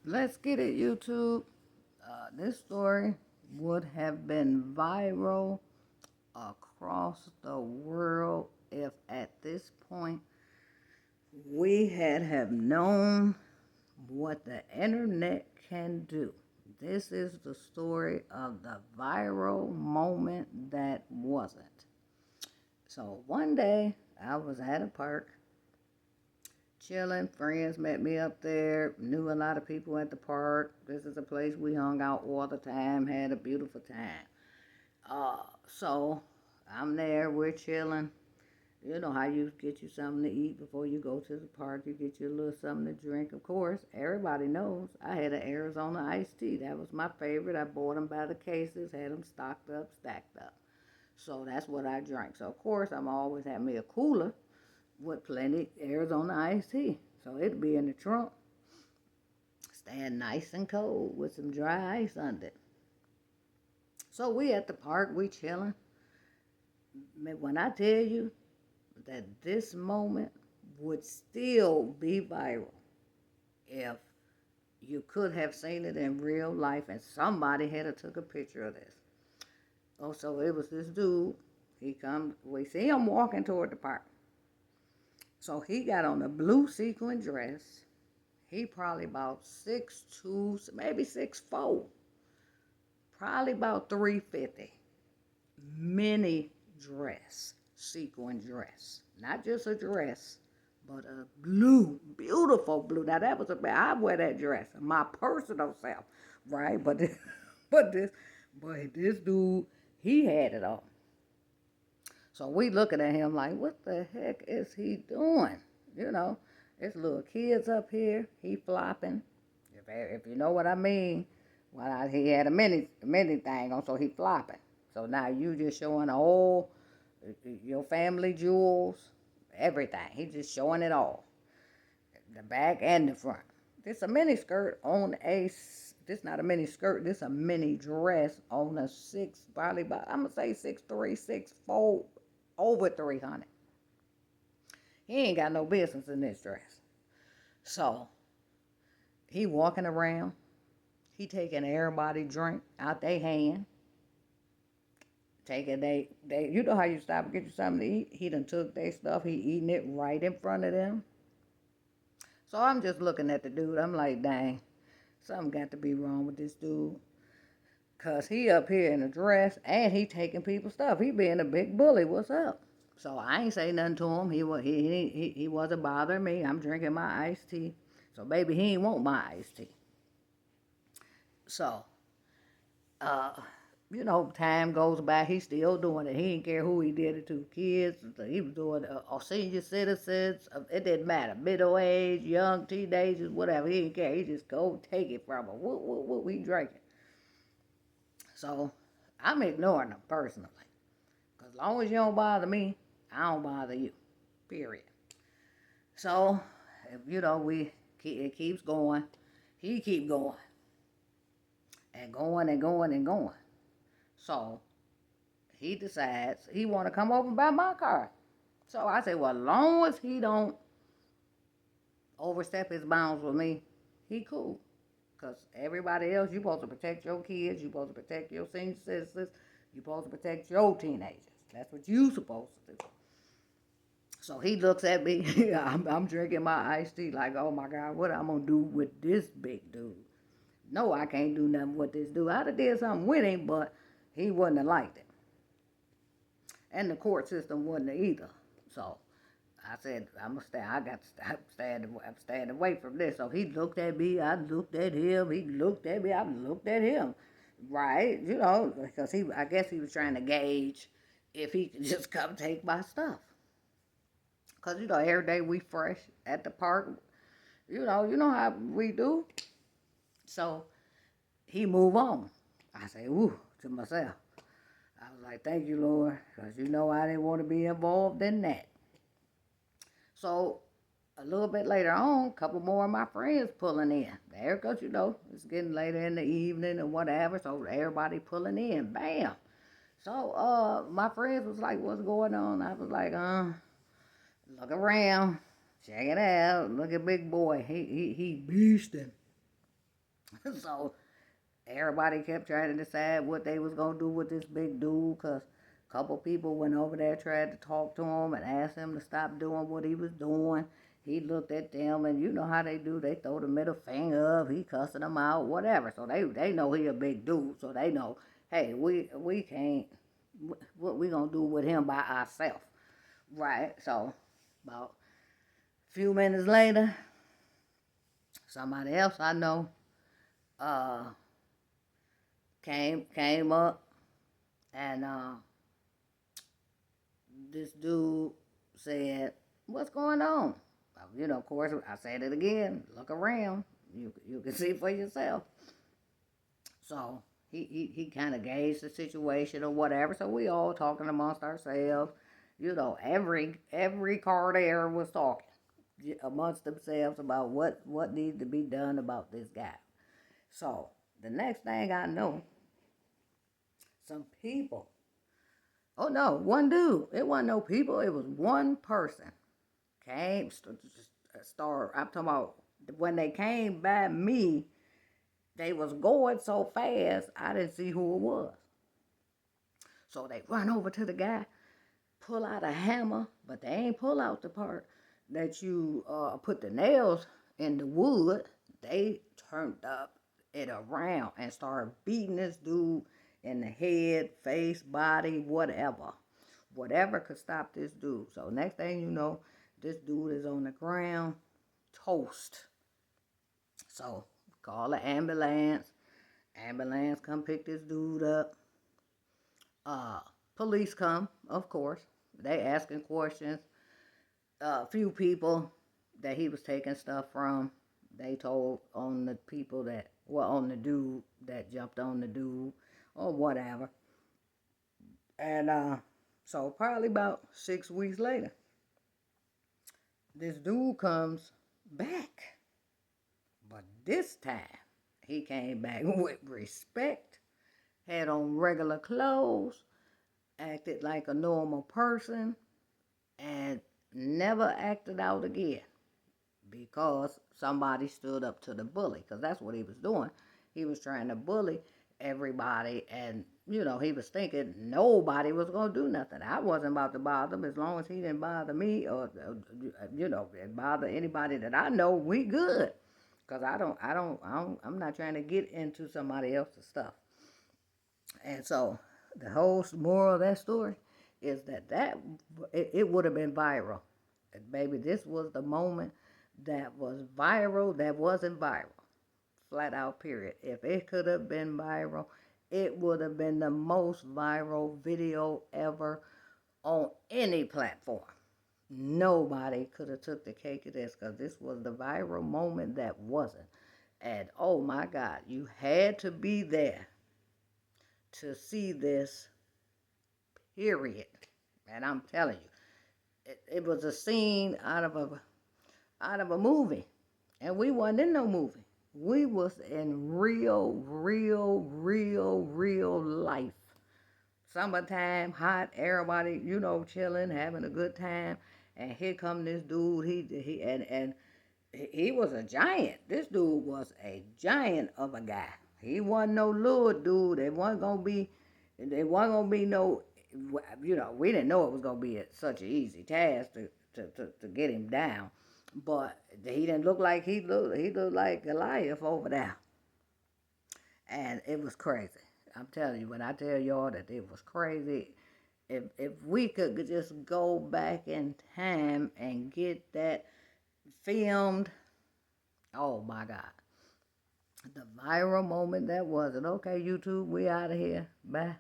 Let's get it, YouTube. This story would have been viral across the world if at this point we had have known what the internet can do. This is the story of the viral moment that wasn't. So one day I was at a park chilling. Friends met me up there. Knew a lot of people at the park. This is a place we hung out all the time. Had a beautiful time. So I'm there. We're chilling. You know how you get you something to eat before you go to the park. You get you a little something to drink. Of course, everybody knows I had an Arizona iced tea. That was my favorite. I bought them by the cases. Had them stocked up, stacked up. So that's what I drank. So of course, I'm always having me a cooler with plenty Arizona iced tea. So it'd be in the trunk, staying nice and cold with some dry ice under it. So we at the park, we chilling. When I tell you that this moment would still be viral if you could have seen it in real life and somebody had took a picture of this. Oh, so it was this dude. He comes, we see him walking toward the park. So he got on a blue sequin dress. He probably about 6'2", maybe 6'4", probably about 350. Mini dress, sequin dress. Not just a dress, but a blue, beautiful blue. Now that was I wear that dress, my personal self, right? But this, but this dude, he had it on. So we looking at him like, what the heck is he doing? You know, there's little kids up here. He flopping. If you know what I mean. Well, he had a mini thing on, so he flopping. So now you just showing all your family jewels, everything. He just showing it all, the back and the front. This a mini skirt on a. This not a mini skirt. This a mini dress on a probably about, I'm gonna say 6'3", 6'4", over 300. He ain't got no business in this dress. So he walking around. He taking everybody drink out their hand. Taking you know how you stop and get you something to eat. He done took their stuff. He eating it right in front of them. So I'm just looking at the dude. I'm like, dang, something got to be wrong with this dude. Cause he up here in a dress and he taking people's stuff. He being a big bully. What's up? So I ain't say nothing to him. He wasn't bothering me. I'm drinking my iced tea. So baby, he ain't want my iced tea. So, uh, time goes by. He's still doing it. He didn't care who he did it to. Kids. He was doing senior citizens. It didn't matter. Middle age, young teenagers, whatever. He didn't care. He just go take it from them. What we drinking? So I'm ignoring them personally. Because as long as you don't bother me, I don't bother you. Period. So, it keeps going. He keep going. And going and going and going. So, he decides he want to come over and buy my car. So I say, well, as long as he don't overstep his bounds with me, he cool. Because everybody else, you supposed to protect your kids. You supposed to protect your senior citizens. You supposed to protect your teenagers. That's what you supposed to do. So he looks at me. I'm drinking my iced tea like, oh my God, what I'm going to do with this big dude? No, I can't do nothing with this dude. I'd have did something with him, but he wouldn't have liked it. And the court system wouldn't have either. So I said, I got to stop staying away from this. So he looked at me, I looked at him, he looked at me, I looked at him. Right? Because I guess he was trying to gauge if he could just come take my stuff. Because, every day we fresh at the park. You know how we do. So he move on. I say, ooh, to myself. I was like, thank you, Lord, because I didn't want to be involved in that. So a little bit later on, a couple more of my friends pulling in. There, because, it's getting later in the evening and whatever, so everybody pulling in. Bam. So my friends was like, what's going on? I was like, look around. Check it out. Look at big boy. He beasting. So everybody kept trying to decide what they was gonna do with this big dude, cause a couple people went over there, tried to talk to him and asked him to stop doing what he was doing. He looked at them, and you know how they do. They throw the middle finger up. He cussing them out, whatever. So they know he a big dude. So they know, hey, we can't. What we gonna do with him by ourselves, right? So about a few minutes later, somebody else I know uh came up, and this dude said, "What's going on?" You know, of course, I said it again. Look around. You can see for yourself. So he kind of gauged the situation or whatever. So we all talking amongst ourselves. You know, every car there was talking amongst themselves about what needed to be done about this guy. So the next thing I know, some people. Oh no, one dude. It wasn't no people. It was one person. Came start. I'm talking about when they came by me. They was going so fast, I didn't see who it was. So they run over to the guy, pull out a hammer, but they ain't pull out the part that you put the nails in the wood. They turned up it around and started beating this dude in the head, face, body, whatever. Whatever could stop this dude. So next thing you know, this dude is on the ground, toast. So call the ambulance. Ambulance come pick this dude up. Uh, Police come, of course. They asking questions. A few people that he was taking stuff from, they told on the people that, well, on the dude that jumped on the dude or whatever. And so probably about 6 weeks later, this dude comes back. But this time, he came back with respect, had on regular clothes, acted like a normal person, and never acted out again because somebody stood up to the bully, because that's what he was doing. He was trying to bully everybody, and you know, he was thinking nobody was going to do nothing. I wasn't about to bother him as long as he didn't bother me, or you know, bother anybody that I know. We good, because I'm not trying to get into somebody else's stuff. And so the whole moral of that story is that it would have been viral. And baby, this was the moment that was viral, that wasn't viral. Flat out period. If it could have been viral, it would have been the most viral video ever on any platform. Nobody could have took the cake of this, because this was the viral moment that wasn't. And oh my God, you had to be there to see this, period. And I'm telling you, it was a scene out of a movie, and we wasn't in no movie. We was in real life. Summertime, hot, everybody, you know, chilling, having a good time. And here come this dude. And he was a giant. This dude was a giant of a guy. He wasn't no little dude. There wasn't gonna be no, you know, we didn't know it was gonna be such an easy task to get him down. But he didn't look like he looked like Goliath over there. And it was crazy. I'm telling you, when I tell y'all that it was crazy, if we could just go back in time and get that filmed, oh my God. The viral moment that was it. Okay, YouTube, we out of here. Bye.